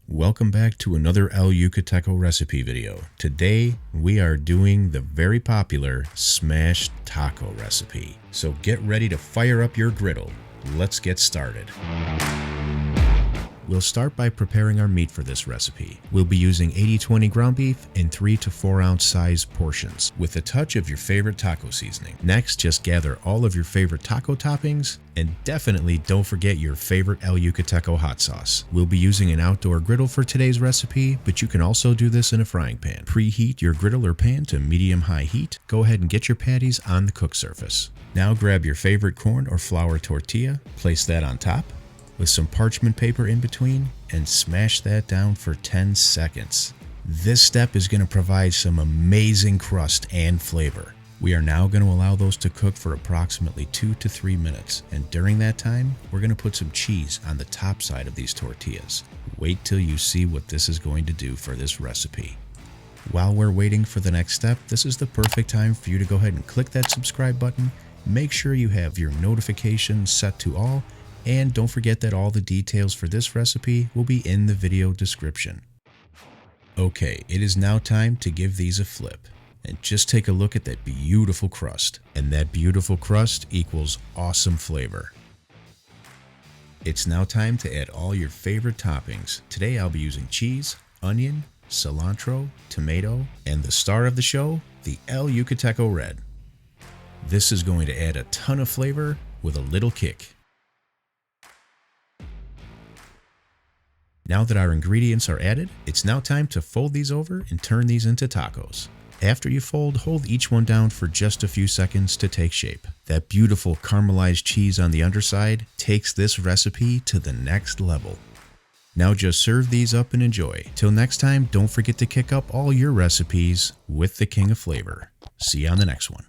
Welcome back to another El Yucateco recipe video. Today we are doing the very popular smashed taco recipe. So get ready to fire up your griddle. Let's get started. We'll start by preparing our meat for this recipe. We'll be using 80-20 ground beef in 3 to 4 ounce size portions with a touch of your favorite taco seasoning. Next, just gather all of your favorite taco toppings and definitely don't forget your favorite El Yucateco hot sauce. We'll be using an outdoor griddle for today's recipe, but you can also do this in a frying pan. Preheat your griddle or pan to medium-high heat. Go ahead and get your patties on the cook surface. Now grab your favorite corn or flour tortilla, place that on top with some parchment paper in between, and smash that down for 10 seconds. This step is going to provide some amazing crust and flavor. We are now going to allow those to cook for approximately 2 to 3 minutes, and during that time, we're going to put some cheese on the top side of these tortillas. Wait till you see what this is going to do for this recipe. While we're waiting for the next step, this is the perfect time for you to go ahead and click that subscribe button. Make sure you have your notifications set to all, and don't forget that all the details for this recipe will be in the video description. Okay, it is now time to give these a flip. And just take a look at that beautiful crust. And that beautiful crust equals awesome flavor. It's now time to add all your favorite toppings. Today I'll be using cheese, onion, cilantro, tomato, and the star of the show, the El Yucateco Red. This is going to add a ton of flavor with a little kick. Now that our ingredients are added, it's now time to fold these over and turn these into tacos. After you fold, hold each one down for just a few seconds to take shape. That beautiful caramelized cheese on the underside takes this recipe to the next level. Now just serve these up and enjoy. Till next time, don't forget to kick up all your recipes with the King of Flavor. See you on the next one.